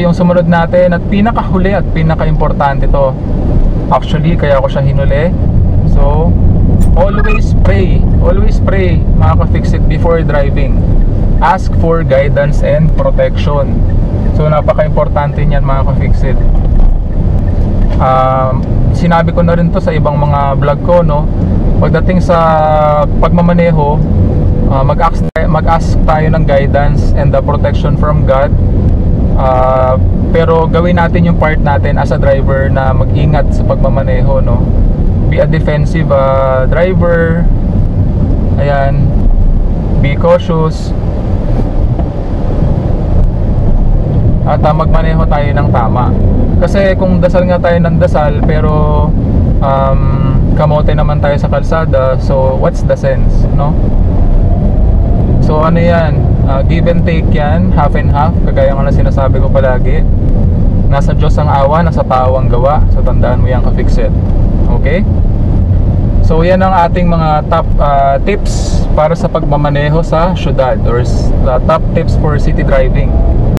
Yung sumunod natin at pinakahuli at pinaka-importante to. Actually, kaya ako siya hinuli. So, always pray mga ka-fix-it before driving. Ask for guidance and protection. So, napaka-importante niyan mga ka-fix-it. Sinabi ko na rin to sa ibang mga vlog ko, no? Pagdating sa pagmamaneho, mag-ask tayo ng guidance and the protection from God. Pero gawin natin yung part natin as a driver na mag-ingat sa pagmamaneho, no? Be a defensive driver. Ayan. Be cautious. At magmaneho tayo ng tama. Kasi kung dasal nga tayo ng dasal pero kamote naman tayo sa kalsada, so what's the sense, no? So ano yan, give and take yan, half and half, kagaya nga na sinasabi ko palagi. Nasa Diyos ang awa, nasa tao ang gawa. So tandaan mo yan, ka-fix-it. Okay? So yan ang ating mga top tips para sa pagmamaneho sa syudad, or top tips for city driving.